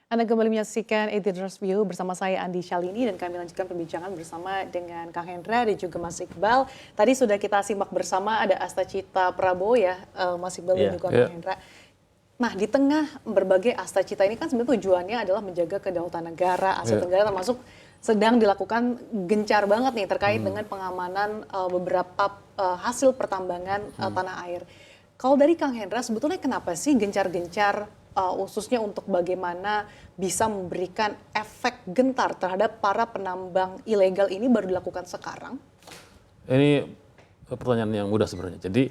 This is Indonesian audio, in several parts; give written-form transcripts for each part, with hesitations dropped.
Anda kembali menyaksikan Editors View bersama saya Andi Shalini dan kami lanjutkan perbincangan bersama dengan Kang Hendra dan juga Mas Iqbal. Tadi sudah kita simak bersama ada Astacita Prabowo ya, Mas Iqbal dan juga Kang Hendra. Nah, di tengah berbagai astacita ini kan sebenarnya tujuannya adalah menjaga kedaulatan negara, aset negara termasuk sedang dilakukan gencar banget nih terkait dengan pengamanan beberapa hasil pertambangan tanah air. Kalau dari Kang Hendra, sebetulnya kenapa sih gencar-gencar khususnya untuk bagaimana bisa memberikan efek gentar terhadap para penambang ilegal ini baru dilakukan sekarang? Ini pertanyaan yang mudah sebenarnya. Jadi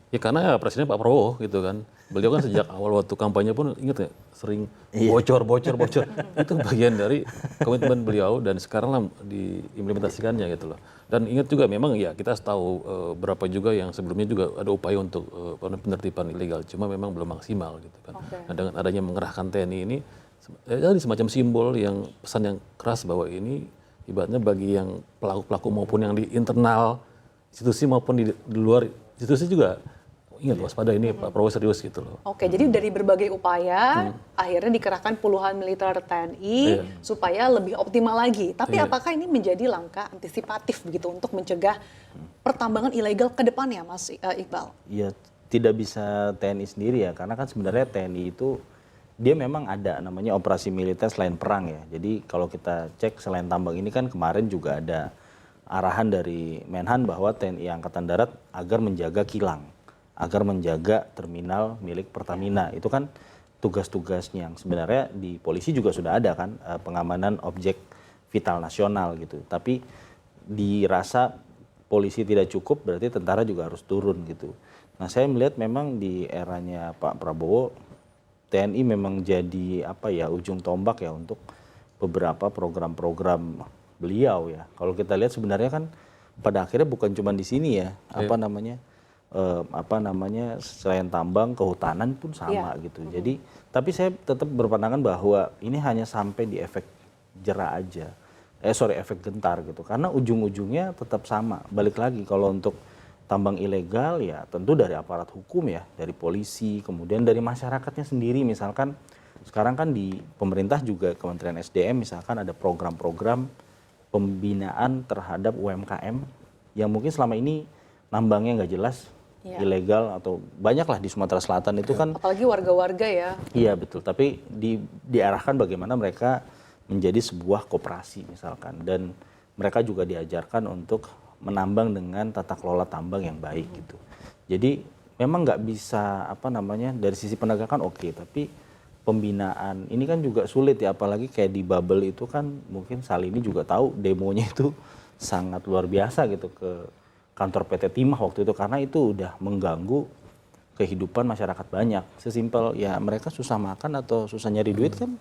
ya karena Presiden Pak Prabowo gitu kan. Beliau kan sejak awal waktu kampanye pun ingat ya sering bocor. Itu bagian dari komitmen beliau dan sekarang lah diimplementasikannya gitu loh. Dan ingat juga memang ya kita tahu berapa juga yang sebelumnya juga ada upaya untuk penertiban ilegal. Cuma memang belum maksimal gitu kan. Nah, dengan adanya mengerahkan TNI ini jadi semacam simbol yang pesan yang keras bahwa ini ibaratnya bagi yang pelaku-pelaku maupun yang di internal institusi maupun di luar institusi juga ingat waspada ini Pak Prabowo serius gitu loh. Oke, jadi dari berbagai upaya akhirnya dikerahkan puluhan militer TNI supaya lebih optimal lagi. Tapi apakah ini menjadi langkah antisipatif begitu untuk mencegah pertambangan ilegal ke depannya, Mas Iqbal? Ya tidak bisa TNI sendiri ya, karena kan sebenarnya TNI itu dia memang ada namanya operasi militer selain perang ya. Jadi kalau kita cek selain tambang ini kan kemarin juga ada arahan dari Menhan bahwa TNI Angkatan Darat agar menjaga kilang, agar menjaga terminal milik Pertamina. Itu kan tugas-tugasnya yang sebenarnya di polisi juga sudah ada kan, pengamanan objek vital nasional gitu. Tapi dirasa polisi tidak cukup, berarti tentara juga harus turun gitu. Nah, saya melihat memang di eranya Pak Prabowo, TNI memang jadi ujung tombak ya untuk beberapa program-program beliau ya. Kalau kita lihat sebenarnya kan pada akhirnya bukan cuma di sini ya, selain tambang, kehutanan pun sama gitu. Jadi tapi saya tetap berpandangan bahwa ini hanya sampai di efek jera aja. Efek gentar gitu. Karena ujung-ujungnya tetap sama. Balik lagi kalau untuk tambang ilegal ya tentu dari aparat hukum ya, dari polisi, kemudian dari masyarakatnya sendiri. Misalkan sekarang kan di pemerintah juga Kementerian SDM misalkan ada program-program pembinaan terhadap UMKM yang mungkin selama ini nambangnya nggak jelas, ilegal atau banyak lah di Sumatera Selatan itu kan. Apalagi warga-warga ya. Iya betul, tapi diarahkan bagaimana mereka menjadi sebuah koperasi misalkan. Dan mereka juga diajarkan untuk menambang dengan tata kelola tambang yang baik gitu. Jadi memang nggak bisa dari sisi penegakan oke, tapi pembinaan ini kan juga sulit ya, apalagi kayak di Babel itu kan mungkin Salini juga tahu demonya itu sangat luar biasa gitu ke kantor PT Timah waktu itu karena itu udah mengganggu kehidupan masyarakat banyak. Sesimpel ya mereka susah makan atau susah nyari duit kan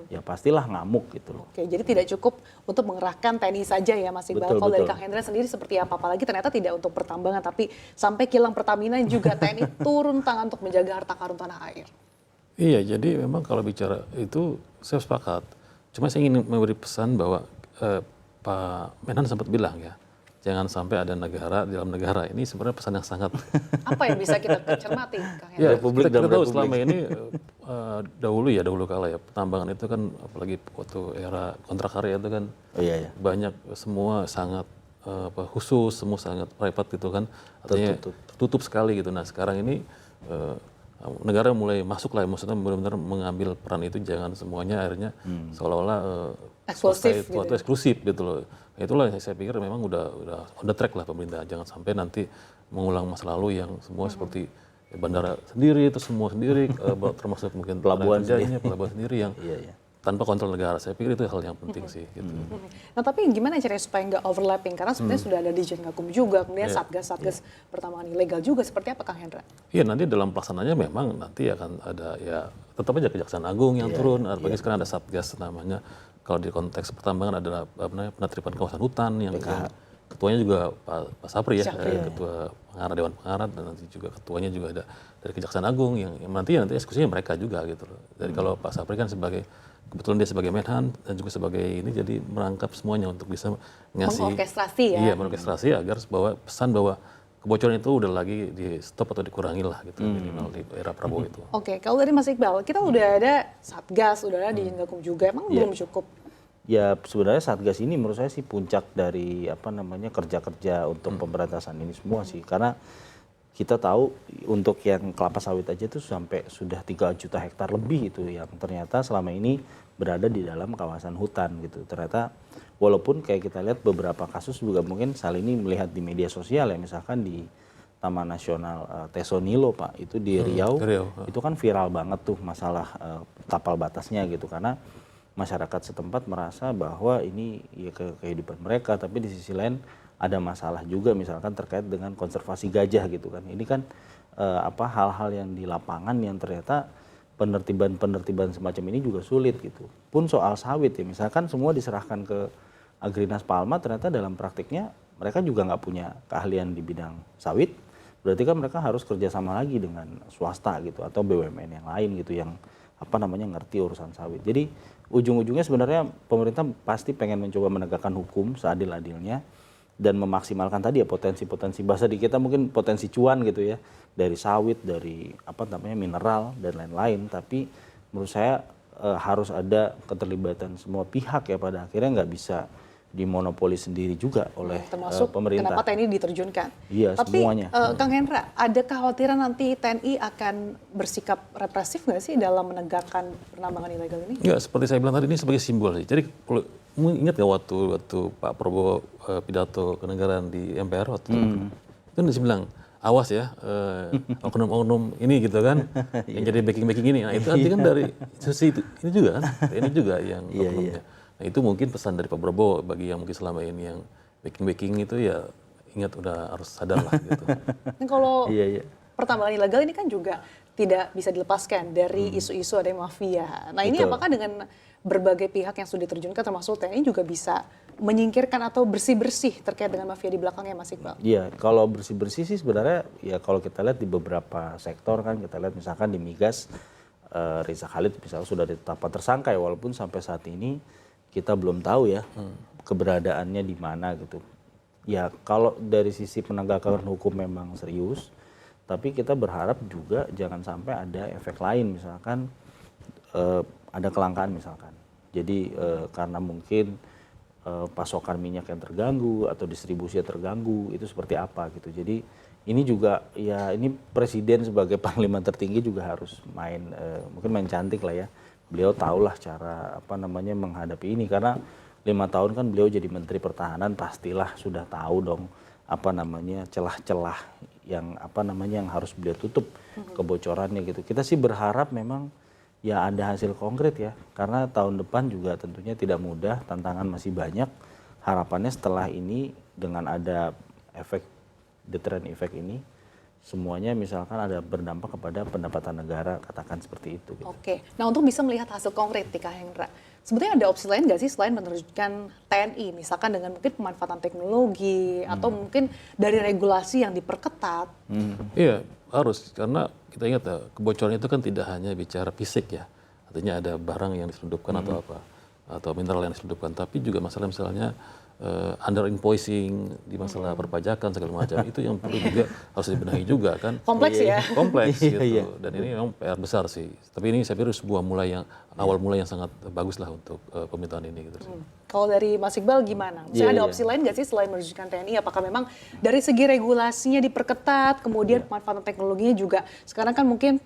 ya pastilah ngamuk gitu loh. Oke, jadi tidak cukup untuk mengerahkan TNI saja ya Mas Iqbal. Kalau dari Kang Hendra sendiri seperti apa? Apalagi ternyata tidak untuk pertambangan tapi sampai kilang Pertamina juga TNI turun tangan untuk menjaga harta karun tanah air. Iya, jadi memang kalau bicara itu saya sepakat. Cuma saya ingin memberi pesan bahwa Pak Menhan sempat bilang ya, jangan sampai ada negara di dalam negara. Ini sebenarnya pesan yang sangat. Apa yang bisa kita cermati, Kang Hendra? Ya, kita tahu selama ini dahulu kala ya pertambangan itu kan apalagi waktu era kontrak karya itu kan banyak semua sangat khusus, semua sangat private gitu kan, artinya tertutup sekali gitu. Nah sekarang ini negara mulai masuk lah, maksudnya benar-benar mengambil peran itu, jangan semuanya akhirnya seolah-olah eksklusif gitu loh. Itulah saya pikir memang udah on the track lah pemerintah, jangan sampai nanti mengulang masa lalu yang semua seperti bandara sendiri itu semua sendiri, termasuk mungkin pelabuhan sendiri yang tanpa kontrol negara. Saya pikir itu hal yang penting sih. Gitu. Nah tapi gimana caranya supaya nggak overlapping? Karena sebenarnya sudah ada Ditjen Gakum juga, kemudian satgas pertambangan ilegal juga. Seperti apa Kang Hendra? Iya nanti dalam pelaksanaannya memang nanti akan ada ya tetap aja Kejaksaan Agung yang turun. Apalagi sekarang ada satgas namanya. Kalau di konteks pertambangan adalah penertiban kawasan hutan yang ketuanya juga Pak Sapri ya, ketua pengarah Dewan Pengarah, dan nanti juga ketuanya juga ada dari Kejaksaan Agung yang nanti eksekusinya mereka juga gitu loh. Jadi kalau Pak Sapri kan kebetulan dia sebagai Menhan dan juga sebagai ini jadi merangkap semuanya untuk bisa ngasih mengorkestrasi ya. Iya, mengorkestrasi agar pesan bahwa kebocoran itu udah lagi di stop atau dikurangi lah gitu minimal di era Prabowo itu. Oke, kalau dari Mas Iqbal, kita udah ada Satgas, udah ada di Gakum juga, emang belum cukup? Ya sebenarnya Satgas ini menurut saya sih puncak dari kerja-kerja untuk pemberantasan ini semua sih, karena kita tahu untuk yang kelapa sawit aja itu sampai sudah 3 juta hektar lebih itu yang ternyata selama ini berada di dalam kawasan hutan gitu. Ternyata walaupun kayak kita lihat beberapa kasus juga mungkin saat ini melihat di media sosial ya, misalkan di Taman Nasional Tesonilo Pak, itu di Riau, itu kan viral banget tuh masalah tapal batasnya gitu, karena masyarakat setempat merasa bahwa ini ya kehidupan mereka, tapi di sisi lain ada masalah juga misalkan terkait dengan konservasi gajah gitu kan. Ini kan hal-hal yang di lapangan yang ternyata penertiban semacam ini juga sulit gitu. Pun soal sawit ya, misalkan semua diserahkan ke Agrinas Palma, ternyata dalam praktiknya mereka juga nggak punya keahlian di bidang sawit. Berarti kan mereka harus kerjasama lagi dengan swasta gitu atau BUMN yang lain gitu yang ngerti urusan sawit. Jadi ujung-ujungnya sebenarnya pemerintah pasti pengen mencoba menegakkan hukum seadil-adilnya dan memaksimalkan tadi ya potensi-potensi, bahasa di kita mungkin potensi cuan gitu ya, dari sawit, dari mineral dan lain-lain. Tapi menurut saya harus ada keterlibatan semua pihak ya, pada akhirnya nggak bisa dimonopoli sendiri juga oleh termasuk pemerintah. Kenapa TNI diterjunkan? Iya, tapi semuanya. Kang Hendra, ada kekhawatiran nanti TNI akan bersikap represif nggak sih dalam menegakkan penambangan ilegal ini? Ya, seperti saya bilang tadi, ini sebagai simbol. Jadi kalau ingat nggak waktu Pak Prabowo pidato kenegaraan di MPR waktu itu, kan dia bilang awas ya oknum-oknum ini gitu kan, yang jadi backing ini. Nah itu artinya kan dari sisi itu, ini juga kan, ini juga yang oknumnya. Nah itu mungkin pesan dari Pak Prabowo bagi yang mungkin selama ini yang backing itu ya, ingat udah harus sadar lah gitu. Nah, kalau pertambangan ilegal ini kan juga tidak bisa dilepaskan dari isu-isu ada mafia. Nah ini apakah dengan berbagai pihak yang sudah diterjunkan termasuk TNI juga bisa menyingkirkan atau bersih-bersih terkait dengan mafia di belakangnya, Mas Iqbal? Iya, kalau bersih-bersih sih sebenarnya ya kalau kita lihat di beberapa sektor kan, kita lihat misalkan di migas, Riza Khalid misalnya sudah ditetapkan tersangka ya, walaupun sampai saat ini kita belum tahu ya keberadaannya di mana gitu. Ya kalau dari sisi penegakan hukum memang serius, tapi kita berharap juga jangan sampai ada efek lain, misalkan ada kelangkaan misalkan. Jadi karena mungkin pasokan minyak yang terganggu atau distribusinya terganggu, itu seperti apa gitu. Jadi ini juga ya, ini presiden sebagai panglima tertinggi juga harus mungkin main cantik lah ya. Beliau tahulah cara menghadapi ini, karena 5 tahun kan beliau jadi Menteri Pertahanan, pastilah sudah tahu dong celah-celah yang yang harus beliau tutup kebocorannya gitu. Kita sih berharap memang ya ada hasil konkret ya, karena tahun depan juga tentunya tidak mudah, tantangan masih banyak. Harapannya setelah ini dengan ada efek deterrent effect ini, semuanya misalkan ada berdampak kepada pendapatan negara, katakan seperti itu. Gitu. Oke, nah untuk bisa melihat hasil konkret di Kang Hendra, sebetulnya ada opsi lain nggak sih selain menerjunkan TNI, misalkan dengan mungkin pemanfaatan teknologi atau mungkin dari regulasi yang diperketat? Iya, harus, karena kita ingat ya, kebocoran itu kan tidak hanya bicara fisik ya, artinya ada barang yang diselundupkan atau apa, atau mineral yang diselundupkan, tapi juga masalah misalnya under invoicing di masalah perpajakan segala macam, itu yang perlu juga harus dibenahi juga kan. Kompleks ya. Kompleks gitu. Dan ini memang PR besar sih. Tapi ini saya pikir sebuah awal mulai yang sangat bagus lah untuk pemerintahan ini gitu. Kalau dari Mas Iqbal gimana? Misalnya ada opsi lain nggak sih selain menerjunkan TNI? Apakah memang dari segi regulasinya diperketat, kemudian pemanfaatan teknologinya juga sekarang kan mungkin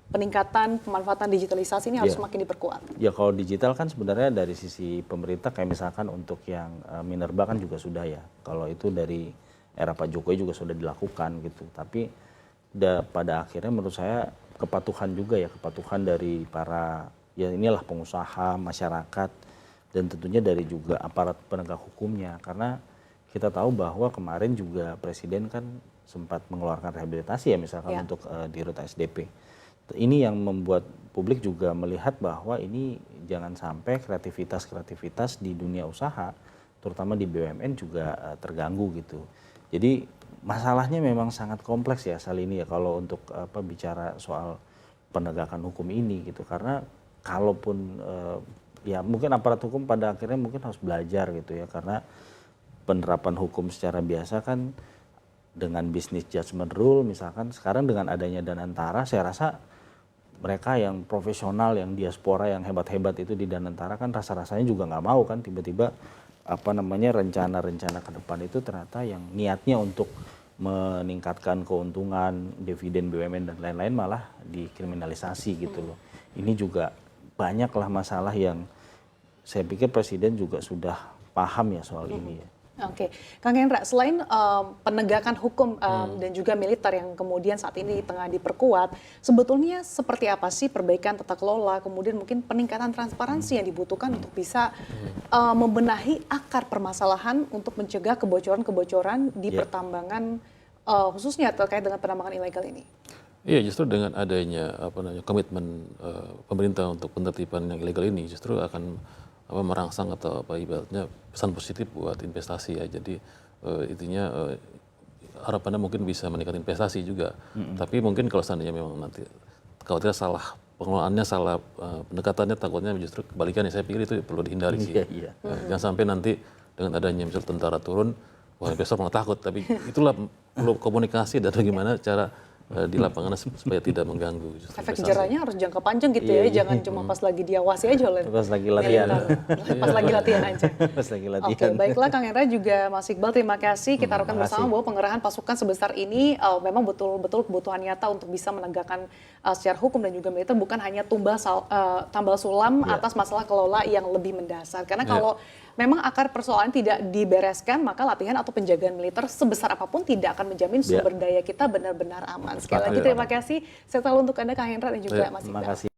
peningkatan pemanfaatan digitalisasi ini harus semakin diperkuat? Ya kalau digital kan sebenarnya dari sisi pemerintah kayak misalkan untuk yang minerba kan juga sudah ya. Kalau itu dari era Pak Jokowi juga sudah dilakukan gitu. Tapi pada akhirnya menurut saya kepatuhan juga ya, kepatuhan dari para ya inilah pengusaha, masyarakat, dan tentunya dari juga aparat penegak hukumnya. Karena kita tahu bahwa kemarin juga Presiden kan sempat mengeluarkan rehabilitasi ya misalkan untuk di Rut SDP. Ini yang membuat publik juga melihat bahwa ini jangan sampai kreativitas di dunia usaha, terutama di BUMN juga terganggu gitu. Jadi masalahnya memang sangat kompleks ya Salini ya kalau untuk bicara soal penegakan hukum ini gitu. Karena kalaupun ya mungkin aparat hukum pada akhirnya mungkin harus belajar gitu ya, karena penerapan hukum secara biasa kan dengan bisnis judgment rule misalkan. Sekarang dengan adanya Danantara, saya rasa mereka yang profesional, yang diaspora, yang hebat-hebat itu di Danantara kan rasa-rasanya juga nggak mau kan tiba-tiba rencana-rencana ke depan itu ternyata yang niatnya untuk meningkatkan keuntungan, dividen BUMN dan lain-lain malah dikriminalisasi gitu loh. Ini juga banyaklah masalah yang saya pikir Presiden juga sudah paham ya soal ini ya. Oke, Kang Hendra, selain penegakan hukum dan juga militer yang kemudian saat ini tengah diperkuat, sebetulnya seperti apa sih perbaikan tata kelola, kemudian mungkin peningkatan transparansi yang dibutuhkan untuk bisa membenahi akar permasalahan untuk mencegah kebocoran-kebocoran di pertambangan, khususnya terkait dengan penambangan ilegal ini? Iya, justru dengan adanya komitmen pemerintah untuk penertiban yang ilegal ini justru akan merangsang atau ibaratnya pesan positif buat investasi ya. Jadi intinya harapannya mungkin bisa meningkatkan investasi juga. Tapi mungkin kalau seandainya memang nanti khawatir salah pengelolaannya, salah pendekatannya, takutnya justru kebalikannya. Saya pikir itu perlu dihindari sih. Jangan sampai nanti dengan adanya misal tentara turun, wah investor malah takut. Tapi itulah perlu komunikasi dan bagaimana cara di lapangan supaya tidak mengganggu. Efek jerahnya harus jangka panjang gitu ya, jangan cuma pas lagi diawasi aja oleh pas lagi latihan. Pas lagi latihan aja. Pas lagi latihan. Oke, baiklah Kang Hendra juga Mas Iqbal, terima kasih. Kita harapkan bersama bahwa pengerahan pasukan sebesar ini memang betul-betul kebutuhan nyata untuk bisa menegakkan secara hukum dan juga militer, bukan hanya tambal sulam atas masalah kelola yang lebih mendasar. Karena kalau memang akar persoalan tidak dibereskan, maka latihan atau penjagaan militer sebesar apapun tidak akan menjamin sumber daya kita benar-benar aman. Sekali lagi terima kasih. Saya selalu untuk Anda Kang Hendra dan juga Mas Iqbal. Terima kasih.